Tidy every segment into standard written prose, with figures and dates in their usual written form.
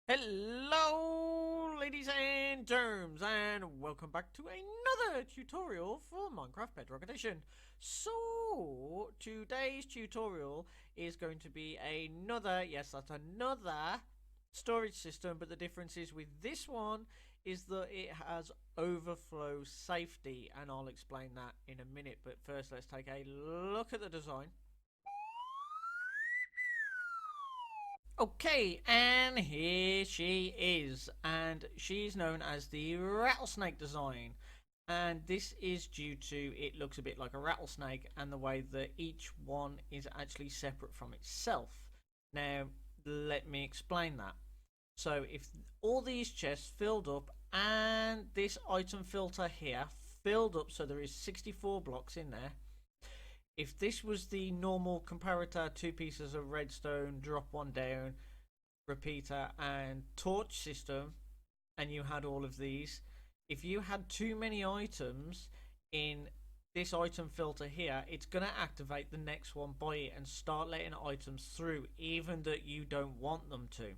Hello, ladies and germs, and welcome back to another tutorial for Minecraft Bedrock Edition. So, today's tutorial is going to be another, yes, that's another storage system, but the difference is with this one is that it has overflow safety, and I'll explain that in a minute. But first, let's take a look at the design. Okay, and here she is, and she's known as the rattlesnake design. And this is due to it looks a bit like a rattlesnake and the way that each one is actually separate from itself. Now, let me explain that. So, if all these chests filled up and this item filter here filled up, so there is 64 blocks in there, if this was the normal comparator, two pieces of redstone, drop one down, repeater, and torch system, and you had all of these, if you had too many items in this item filter here, it's going to activate the next one by it and start letting items through, even that you don't want them to.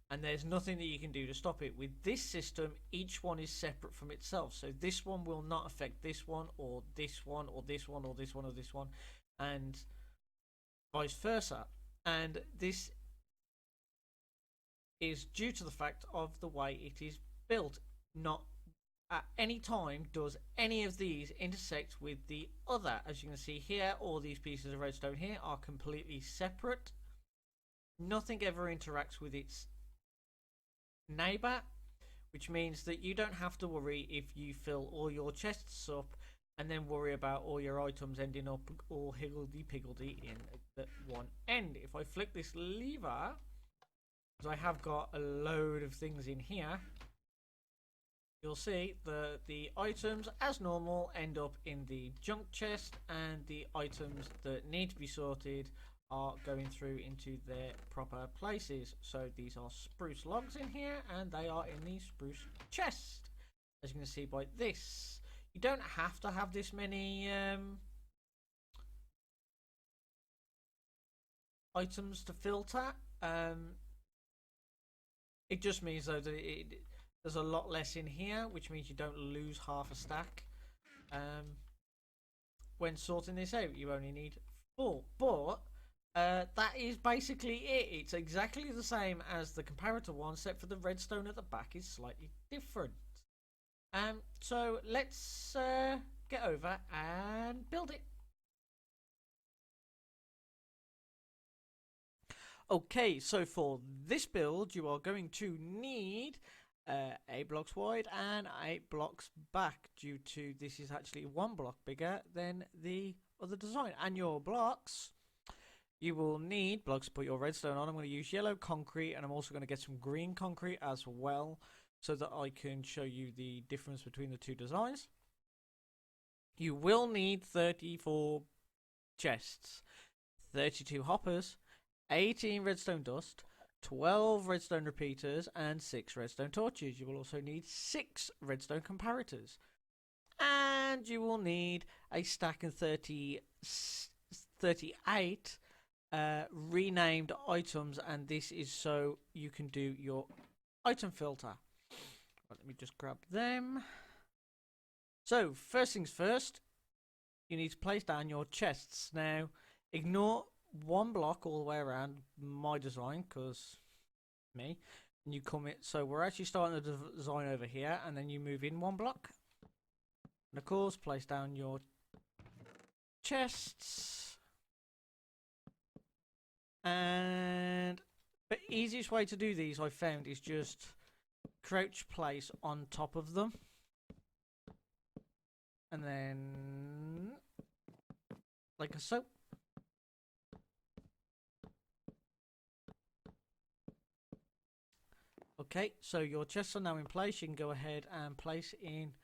And there's nothing that you can do to stop it. With this system, each one is separate from itself. So this one will not affect this one, or this one, or this one, or this one, or this one, and vice versa. And this is due to the fact of the way it is built. Not at any time does any of these intersect with the other. As you can see here, all these pieces of redstone here are completely separate. Nothing ever interacts with its neighbor, which means that you don't have to worry if you fill all your chests up and then worry about all your items ending up all higgledy-piggledy in the one end. If I flick this lever, because I have got a load of things in here, you'll see the items as normal end up in the junk chest, and the items that need to be sorted are going through into their proper places. So these are spruce logs in here, and they are in the spruce chest, as you can see by this. You don't have to have this many items to filter. It just means though that there's a lot less in here, which means you don't lose half a stack. When sorting this out, you only need 4. But that is basically it. It's exactly the same as the comparator one, except for the redstone at the back is slightly different. So let's get over and build it. Okay, so for this build, you are going to need 8 blocks wide and 8 blocks back, due to this is actually 1 block bigger than the other design. And your blocks, you will need blocks to put your redstone on. I'm going to use yellow concrete, and I'm also going to get some green concrete as well, so that I can show you the difference between the two designs. You will need 34 chests, 32 hoppers, 18 redstone dust, 12 redstone repeaters, and 6 redstone torches. You will also need 6 redstone comparators. And you will need a stack of 38 renamed items, and this is so you can do your item filter. Right, let me just grab them. So, first things first, you need to place down your chests. Now, ignore 1 block all the way around my design, because me, and you come in. So we're actually starting the design over here, and then you move in 1 block, and of course place down your chests. And the easiest way to do these, I found, is just crouch place on top of them, and then like so. Okay, so your chests are now in place. You can go ahead and place in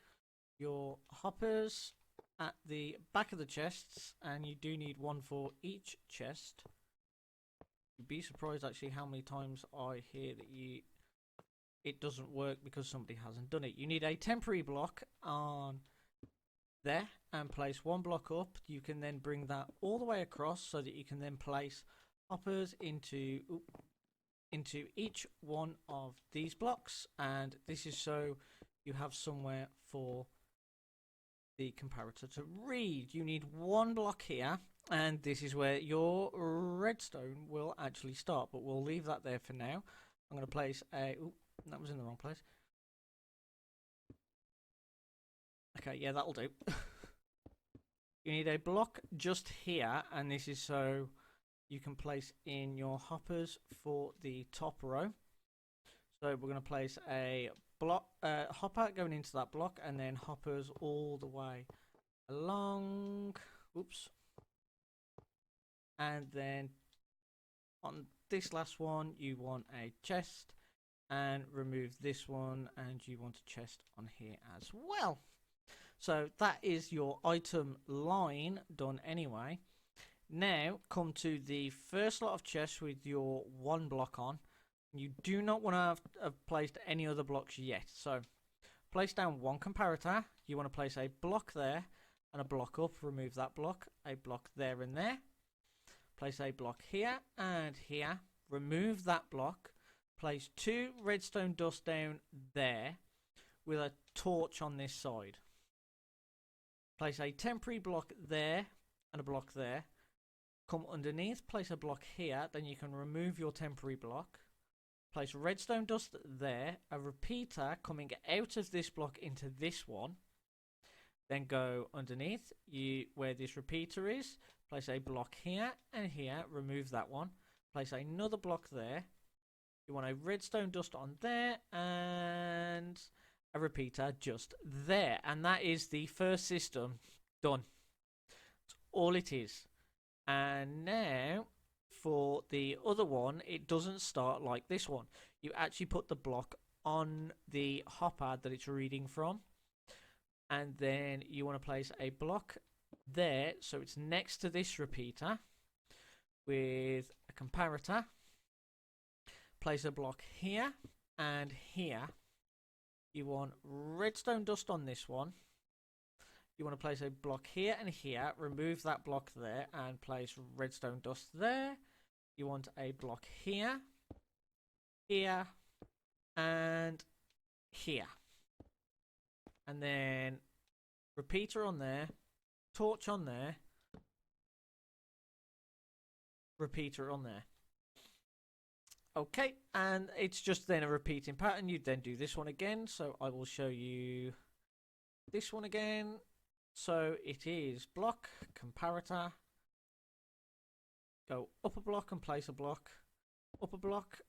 your hoppers at the back of the chests, and you do need 1 for each chest. You'd be surprised actually how many times I hear that it doesn't work because somebody hasn't done it. You need a temporary block on there and place 1 block up. You can then bring that all the way across so that you can then place hoppers into into each one of these blocks, and this is so you have somewhere for the comparator to read. You need one block here, and this is where your redstone will actually start, but we'll leave that there for now. I'm going to place a... Ooh, that was in the wrong place. Okay, yeah, that'll do. You need a block just here, and this is so you can place in your hoppers for the top row. So we're going to place a block hopper going into that block, and then hoppers all the way along. Oops. And then on this last one, you want a chest, and remove this one, and you want a chest on here as well. So that is your item line done anyway. Now come to the first lot of chests with your one block on. You do not want to have placed any other blocks yet. So place down one comparator. You want to place a block there and a block up. Remove that block. A block there and there. Place a block here and here. Remove that block. Place 2 redstone dust down there with a torch on this side. Place a temporary block there and a block there. Come underneath, place a block here, then you can remove your temporary block. Place redstone dust there, a repeater coming out of this block into this one. Then go underneath where this repeater is, place a block here and here, remove that one. Place another block there. You want a redstone dust on there and a repeater just there. And that is the first system done. That's all it is. And now for the other one, it doesn't start like this one. You actually put the block on the hopper that it's reading from, and then you want to place a block there so it's next to this repeater with a comparator. Place a block here and here. You want redstone dust on this one. You want to place a block here and here, remove that block there and place redstone dust there. You want a block here, here, and here. And then repeater on there, torch on there, repeater on there. Okay, and it's just then a repeating pattern. You then do this one again, so I will show you this one again. So it is block, comparator, go up a block and place a block, up a block,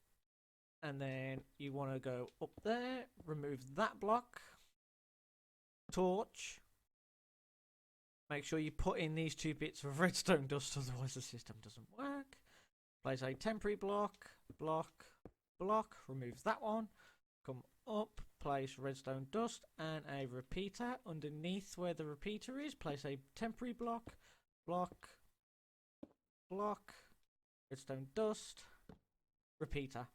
and then you want to go up there, remove that block, torch, make sure you put in these 2 bits of redstone dust, otherwise the system doesn't work. Place a temporary block, block, block, remove that one, come up, place redstone dust and a repeater underneath where the repeater is. Place a temporary block, block, block, redstone dust, repeater.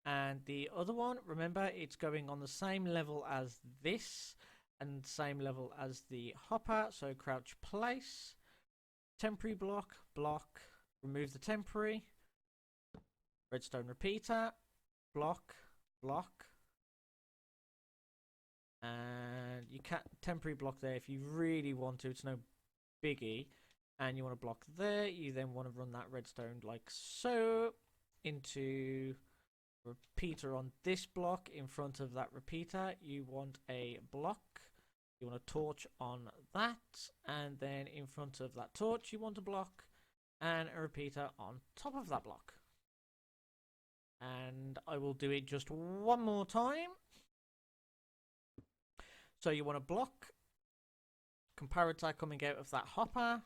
And the other one, remember, it's going on the same level as this and same level as the hopper. So crouch place, temporary block, block, remove the temporary, redstone repeater, block, block. And you can temporary block there if you really want to. It's no biggie. And you want to block there. You then want to run that redstone like so into repeater on this block in front of that repeater. You want a block. You want a torch on that. And then in front of that torch, you want a block and a repeater on top of that block. And I will do it just one more time. So you want a block, comparator coming out of that hopper.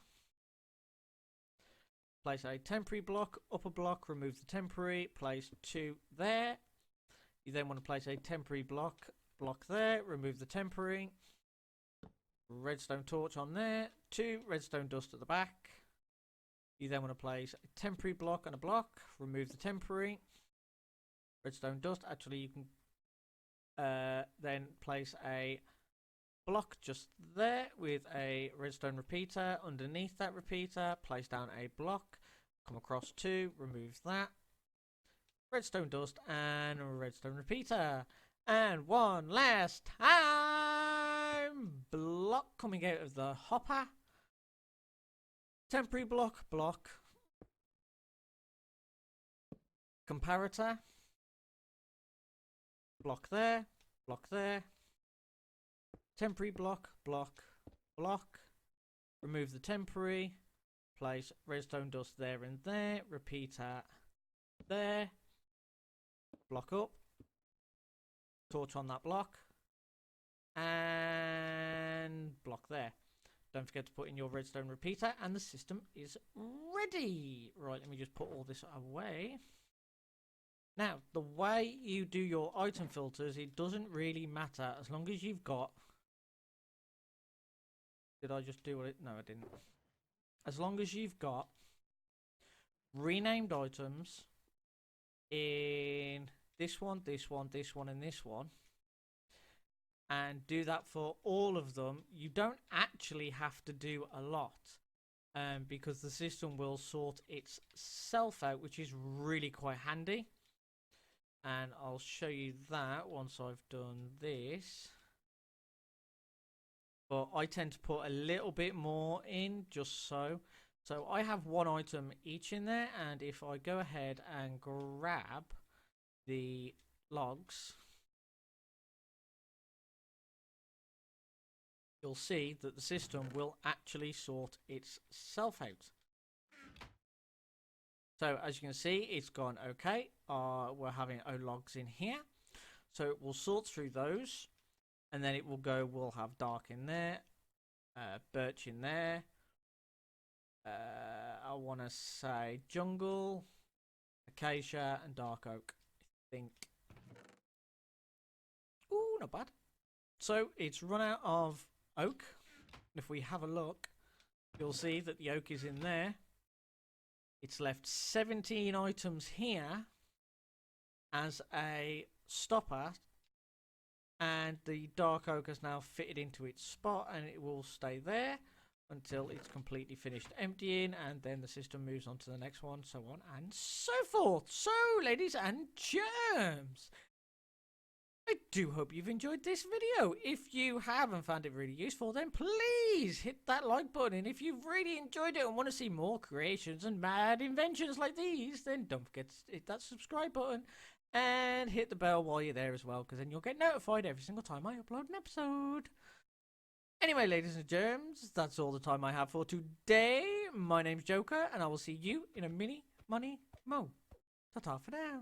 Place a temporary block, upper block, remove the temporary, place 2 there. You then want to place a temporary block, block there, remove the temporary. Redstone torch on there, 2 redstone dust at the back. You then want to place a temporary block and a block, remove the temporary. Redstone dust, actually you can then place a block just there with a redstone repeater underneath that repeater. Place down a block, come across 2, remove that. redstone dust, and redstone repeater. And one last time. Block coming out of the hopper. Temporary block, block. Comparator. Block there, block there. Temporary block, block, block. Remove the temporary. Place redstone dust there and there. Repeater there. Block up. Torch on that block. And block there. Don't forget to put in your redstone repeater and the system is ready. Right, let me just put all this away. Now, the way you do your item filters, it doesn't really matter as long as you've got... Did I just do it? No, I didn't. As long as you've got renamed items in this one, this one, this one, and this one, and do that for all of them, you don't actually have to do a lot, because the system will sort itself out, which is really quite handy. And I'll show you that once I've done this. But I tend to put a little bit more in, just so. So I have one item each in there, and if I go ahead and grab the logs, you'll see that the system will actually sort itself out. So as you can see, it's gone okay. We're having O logs in here. So it will sort through those. And then it will go, we'll have dark in there. Birch in there. I want to say jungle, acacia, and dark oak. I think. Ooh, not bad. So it's run out of oak. If we have a look, you'll see that the oak is in there. It's left 17 items here as a stopper, and the dark oak has now fitted into its spot, and it will stay there until it's completely finished emptying, and then the system moves on to the next one, so on and so forth. So, ladies and germs, I do hope you've enjoyed this video. If you have and found it really useful, then please hit that like button. And if you've really enjoyed it and want to see more creations and mad inventions like these, then don't forget to hit that subscribe button and hit the bell while you're there as well, because then you'll get notified every single time I upload an episode. Anyway, ladies and germs, that's all the time I have for today. My name's Joker, and I will see you in a mini money mo. Ta-ta for now.